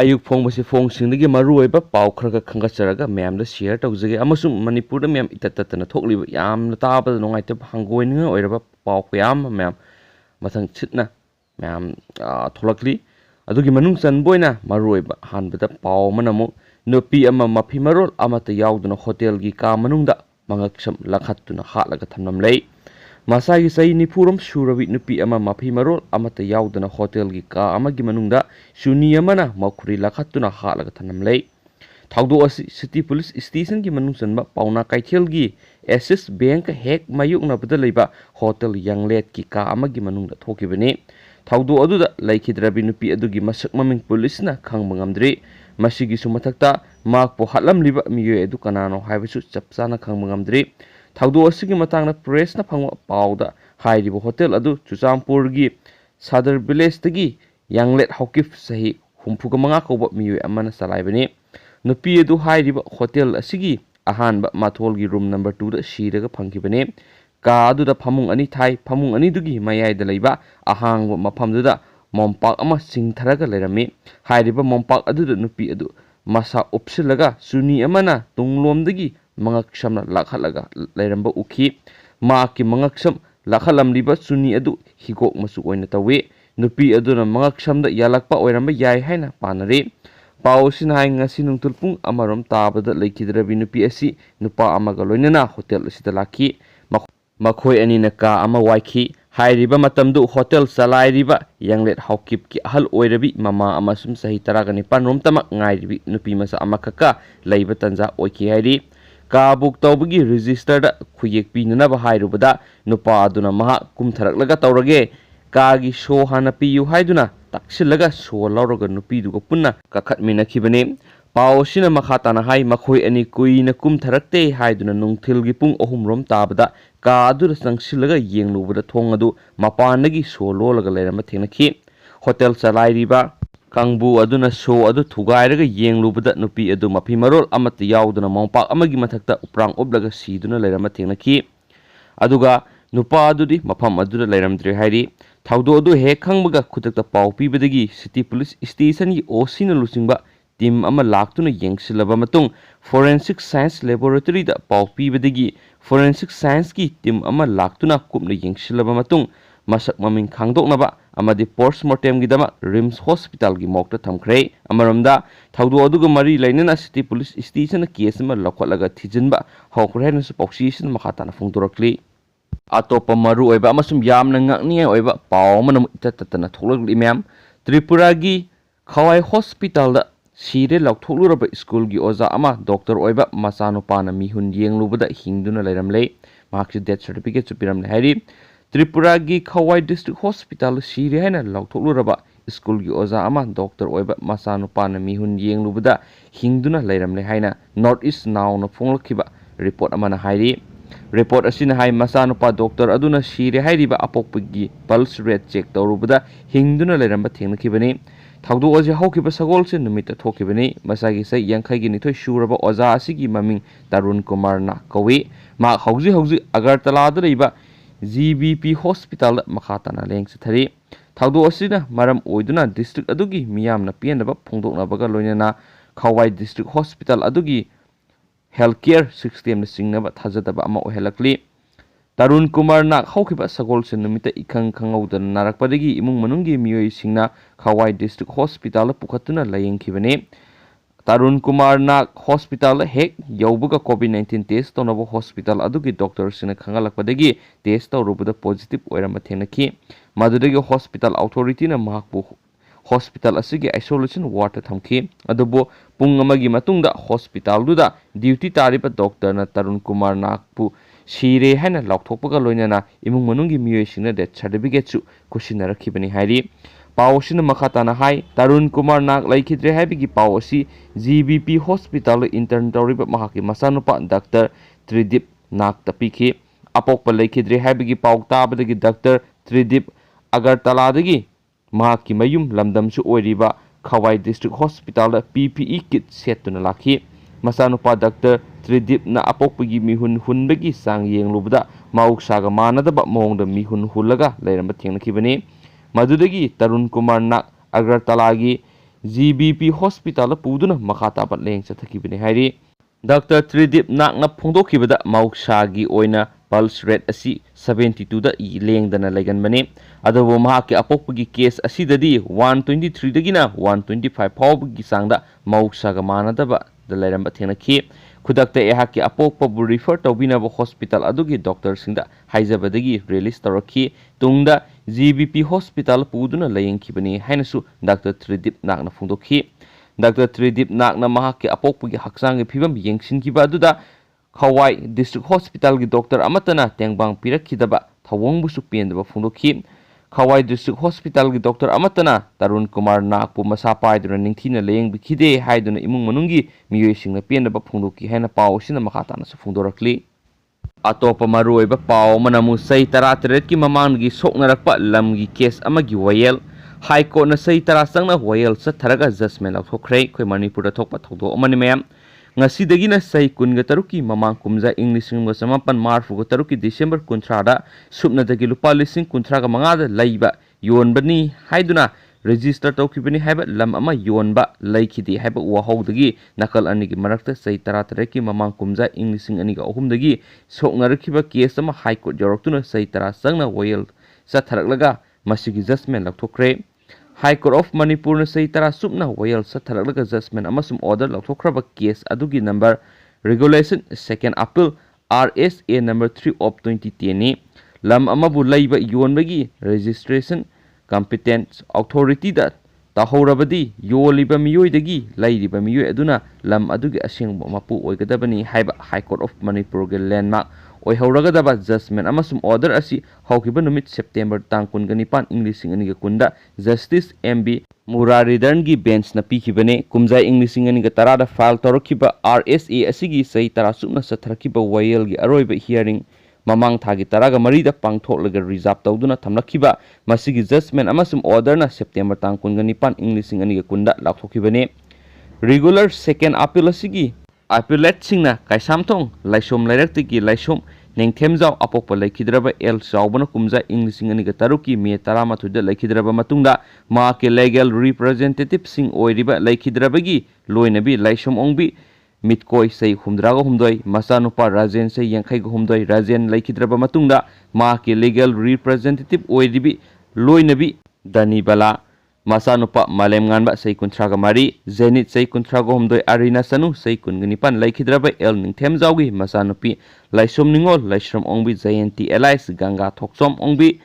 ayuk phong basi phong singdagi maru oiba paw kharaga khangatcharaga ma'am da share tawjage amasung Manipur da ma'am itatatana thokliba yamna tabada nungaita hangoininga oiraba paw yam ma'am mathang chitna ma'am tholakli adugi manung chanboina maru oiba hanbada paw manamu nupi ama Maphi marol amata yaudana hotel gi ka manungda ma-ngak lakhatuna Hatlaga thamnam lei Masagi sai nipuram surabi nupi ama Maphi marol amata yaudana hotel gi ka amagi manungda shuni amana makhuri lakhatuna Hatlaga thanam lei thaudo asi city police station gi manung chanba pauna kaithel gi Axis bank hek mayukna bada leiba hotel yanglet ki ka amagi manungda thokibani thaudo aduda laikhidrabi nupi adugi masak maming police na khangba ngamdri masigi sumathakta mak po hatlam liba miyo edu kanano haibisu chapchana khangba ngamdri thaudo asigi matangna press na phangwa pawda hairibo hotel adu Chuchampur gi Sadar village tagi yanglet hokif sahi humpuga manga koba miyo amana salaibani nupi edu hairibo hotel asigi ahanba mathol gi room number 2 da shiraga phangkibani ka adu da phamung ani thai phamung ani dugi mayai da leiba ahangwa mafam da mompak ama singtharaga lerami hairiba mompak adu da nupi adu masa upsilaga suni amana tunglomdagi ma-ngak samna lakhatlaga leiramba ukhi ma ki ma-ngak sam lakhalamliba suni adu higok masu oina tawe nupi aduna ma-ngak samda yalakpa oiramba yai haina panare pausin hai ngasi nungtul pung amarom tabada laikhidrabi nupi asi nupa amaga loinana hotel asida lakhi makhoi ani na ka ama waikhi hairiba matamdu hotel salairiba yanglet haukip ki ahal oirabi mama amasum sahi taragani panrom tamak ngairibi nupi masa amakaka leiba tanja oiki hairi ka buk tawbagi register da khuyek pinana ba hairubada nupa aduna maha kumtharaklaga tawrage ka gi show hana piyu haiduna taksilaga show lawraga nupi duga punna kakhatmina khibane pausina makhatana hai makhoi ani kuina kumtharakte haiduna nungthil gi pung ohum rom tabada ka adura sangsilaga yenglubada thong adu mapanagi show lolaga lerama thenakhi hotel salairiba kangbu aduna show adu thugairaga yenglubada nupi adu Maphi marol amata yaudana mongpak amagi mathakta uprang oblaga siduna lerama thenakhi aduga nupa adudi mafam adura leiramdre hairi thaudo adu he khangbaga khutakta paw pibadagi city police station gi osina lusingba team ama laktuna yengsilaba matung forensic science laboratory da paw pibadagi forensic science ki team ama laktuna kupna yengsilaba matung masak maming khangdoknaba amadi postmortem gi dama rims hospital gi mokta thamkhre amaramda thaudo aduga mari lainana city police station case ma lakhatlaga thijinba hokrehan su pausisin makhatana phungdorakli atopa maru oiba amasum yamna ngakni oiba paw manam itatatana tholakli myam Tripura gi khawai hospital da sire laukthuluraba school gi oza ama doctor oiba masanupana mihun yenglubada hingduna leiramlei mahaksi death certificate chupiramle hairi Tripura gi khawai district hospital sire haina laukthuluraba school gi oza ama doctor oiba masanupana mihun yenglubada hingduna leiramle haina north east now na phonglakhiba report amana hairi report asina hai masanupa doctor aduna sire hairiba apokpagi pulse rate check tawrubada hingduna leiramba thengnakhibani thaudo oje haukiba sagolse numita thokibani masagi sai yankhai gi nithoi shuraba oza asigi maming Tarun Kumar na kawi ma hauji Agartala da leiba GBP hospital makhatana lengse thari thaudo asina maram oiduna district adugi miyamna pianaba phongdoknabaga loinana Khawai district hospital adugi healthcare system singnaba thajadaba ama ohelakli Tarun Kumar na haukiba sagol se numita ikhang khangaudan narakpadagi imung manunggi miyoi singna Khawai district hospital pukhatuna layengkhibani Tarun Kumar na hospital hek yaubuga COVID-19 test tonabo hospital adugi doctor sina khangalakpadagi test tawrubada positive oirama thenakhi madudagi hospital authority na mahakbu hospital asigi isolation ward thamki adubo pung amagi matungda hospital duda duty tariba doctor na Tarun Kumar nakpu sire haina laukthokpaga loinana imung manunggi miyoi singna death certificate chu kusinarakhibani hairi pawsina makhatana hai Tarun Kumar nak laikhidre haibigi pawsi GBP hospital intern tawriba mahaki masanupa Dr. Tridip nak tapikhi apokpa laikhidre haibigi pawtabadagi Dr. Tridip Agartala dagi mahaki mayum lamdamsu oiriba Khawai district hospital PPE kit setuna lakhi masanupa Dr. Tridip na apokpagi mihun hunbagi sang yenglubada mauksaga manadaba mongda mihun hulaga leiramba thengnakhibani madudagi Tarun Kumar na Agartala gi GBP Hospital Puduna Makata Leng Satakibini Hari. Dr. Tridip Nakna Pondokibada Mauksagi Oina pulse rate asi 72 da leng dana legan bani. Adabu mahaki apokpagi case asidadi 123 dagina 125 phawbagi sangda Mauksaga manadaba da leramba thenaki. Kudakta ehaki apokpabu refer tawbinaba hospital adugi doctor singda haijabadagi release tawraki. Tungda GBP Hospital Puduna layengkibani hainasu Dr. Tridip Nakna Pondokhi. Dr. Tridip Nakna mahaki apokpagi haksangi phibam yengshinkiba aduda Khawai District Hospital ki Doctor Amatana tengbang pirakhidaba thawongbusu pendaba phungdokhi. Khawai District Hospital ki Doctor Amatana Tarun Kumar Nakpu masa paiduna ningthina leyengbikhide haiduna imung manungi miyoisingna pendaba phungdokhi haina paw sina makhatana su phungdorakli. Atopa maruoiba paw manamu sei 13 ki mamanggi soknarakpa lamgi case amagi wayel High Court na sei 10 sangna wayel sa tharaga judgment laukthokhrei khoi Manipur da thokpa thawdo amani mayam ngasidagina sai kunga taruki mamang kumza Englishing ga samapan marfu ga taruki December kuntrada subna dagi lupa lising kuntraga mangada laiba yonbani haiduna register tawkibani haiba lam ama yonba laikhidi haiba wahawdagi nakal anigi marakta sai 13 ki mamang kumza Englishing aniga ahumdagi soknarakiba case ama High Court yoroktuna sai 10 sangna wayel sa tharaklaga masigi judgment laukthokre. High Court of Manipur na say tara subna wayel sa Hatlaga judgment amasum order lauthraba case adugi number regulation second appeal RSA number 3 of 2010 ni lam amabu laiba yonbagi registration competent authority da tahorabadi yoliba miyoidagi lairiba miyoy aduna lam adugi asengba mapu oigadabani haiba High Court of Manipur ge landmark oihauragadaba judgment amasum order asi haukiba numit September tang 19 Englishing aniga kunda Justice MB Muraridhan gi bench na pikibane kumjai Englishing aniga tarada file torokiba RSA asigi sei tara subna sathrakiba wayel gi aroiba hearing mamang thagi taraga marida pangthoklaga reserve tawduna thamlakiba masigi judgment amasum order na September tang 19 Englishing aniga kunda lakthokibane regular second appeal asigi appellate singna kaisamthong laisom lairakti laisom nengthemjau apokpa laikhidraba el chaubana kumja Englishing aniga taruki me 13 da laikhidraba matungda ma ke legal representative sing oiriba laikhidrabagi loinabi laisom ongbi mitkoi sei humdraga humdoi masanupa rajen sei yankhai ga humdoi rajen laikhidraba matungda ma ke legal representative oiribi loinabi danibala Masanupa Malem nganba sei kuntraga mari Zenit sei kuntraga humdoi Arina Sanu sei kungnipan laikhidraba el ningthemjaugi masanupi laisom ningol laisram ongbi Jayanti Elias Ganga Thoksom ongbi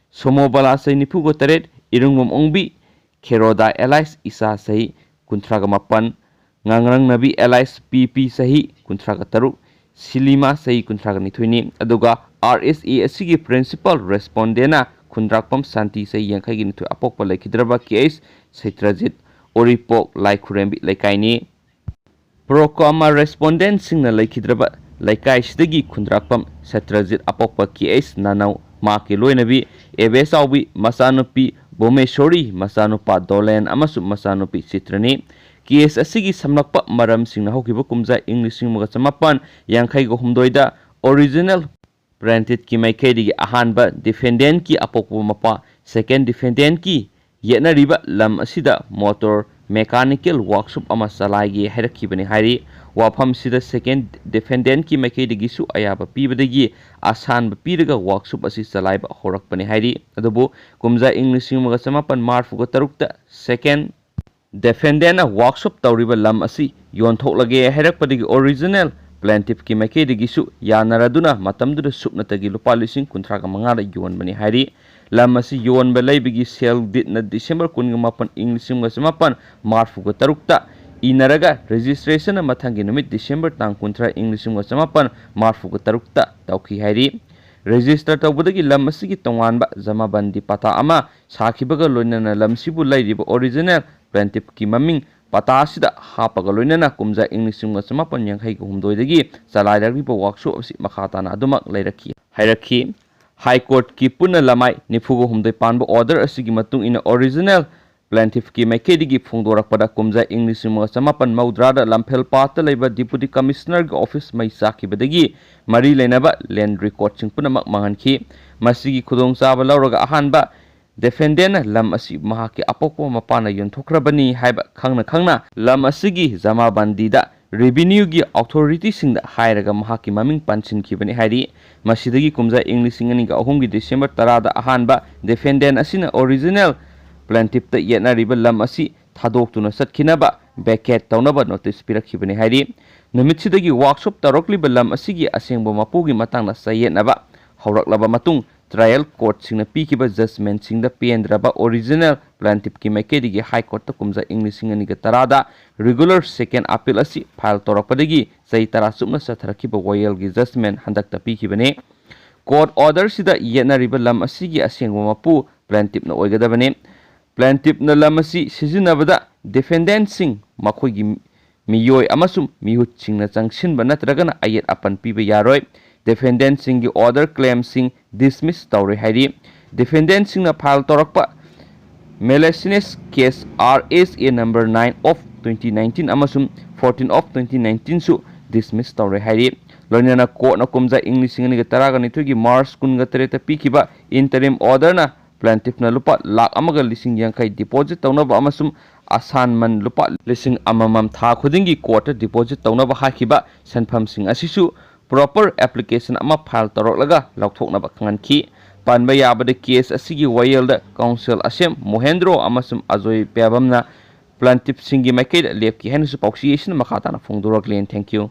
Somobala sei nipugo taret irungmom ongbi Kheroda Elias Isa sei kuntraga mapan ngangrang nabi Elias PP sei kuntraga taruk Silima sei kuntraga nithuini aduga RSA asigi principal respondena Kundrakpam Santi say Yankai into Apokpa Lakidraba case, Saitrajit, Oripok, Laikurembi, Lakaini. Procoma respondent signal Lakidraba, Lakai Stigi, Kundrakpam, Saitrajit, Apokpa case, Nanau, Maki Loinabi, Evesawi, Masanopi, Bomeshori, Masanopa, Dolan, Amasu Masanopi, Citrani. Case Asigi Samnapa, Maram Singnahokibukumza, English Mugasamapan, Yankai Gohumdoida, original. Granted ki maikhaidi ahanba defendant ki apokpo mapa second defendant ki yena riba lam asida motor mechanical workshop ama salai hairakibani hairi wafam sida second defendant ki maikhaidi gisu ayaba pibadagi asan ba piraga workshop asi salai ba horakpani hairi adubu kumja English maga samapan marfu ga tarukta second defendant na workshop tawriba lam asi yonthoklage hairakpadagi original Plaintiff ki maikhaidi gisu yanaraduna matamduda supnatagi lupa lising kuntraga mangara yonbani hairi lamasi yonba laibigi sel dit na December 18 English mapan marfu ga tarukta inaraga registration na mathangi numit December tang kuntra English mapan marfu ga tarukta tawki hairi register tawbudagi lamasi gi tonganba jamabandi pata ama sakhibaga loinana lamsibu lairiba original plaintiff ki maming Patasida hapaga loinana kumja English samapan yankhai ga humdoidagi salairagriba workshop asi makhatana adumak lairaki hairaki High Court ki punna lamai nifugo humdoi panba order asigi matung ina original plaintiff ki maikhaidigi phungdorakpada kumja English samapan maudrada lamphel pata leiba deputy commissioner ga office mai sakibadagi mari leinaba land record sing punamak manganki masigi khudong chaba lauraga ahanba defendant lam asi mahaki apokpo mapana yonthokrabani haiba khangna lam asigi zamabandi da revenue gi authority singda hairaga mahaki maming pansin khibani hairi masidagi kumja english ingani ga ahum gi december 10 da ahanba defendant asina original plaintiff ta yetna riba lam asi thadok tuna satkinaba vacate tawnaba notice pirakhibani hairi numitsidagi workshop tarokliba lam asigi asengbo mapugi matangna sayetnaba hawraklaba matung trial court singna pikiba judgment singda pendraba original plaintiff ki maikedi high court ta kumja english ingani ga tarada regular second appeal asi file torakpadagi sai tara sumna satharakiba royal gi judgment handak ta pikibane court order sida yena riba lam asigi asengbo mapu plaintiff na oigadabane plaintiff na lam asi sijinabada defendant sing makhoi gi miyoi amasum mihut singna changsinba natragana ayet apan piba yaroi defendant sing order claim sing dismiss tawre hairi defendant sing na file torakpa malicious case RSA number 9 of 2019 amasum 14 of 2019 su dismiss tawre hairi loinana court na kumja english ngani ga taraga nithugi march kun ga tereta pikiba interim order na plaintiff na lupa lakh amaga lising yankai deposit tawnaba amasum assignment lupa lising amamam tha khudingi court deposit tawnaba hakiba sanpham sing asisu proper application ama file taroklaga laukthoknaba khanganki panba yabada case asigi wayelda council asem mohendro amasum ajoy pebamna plaintiff singi maiked lepki hensu pausiation makhatana phongdorak len thank you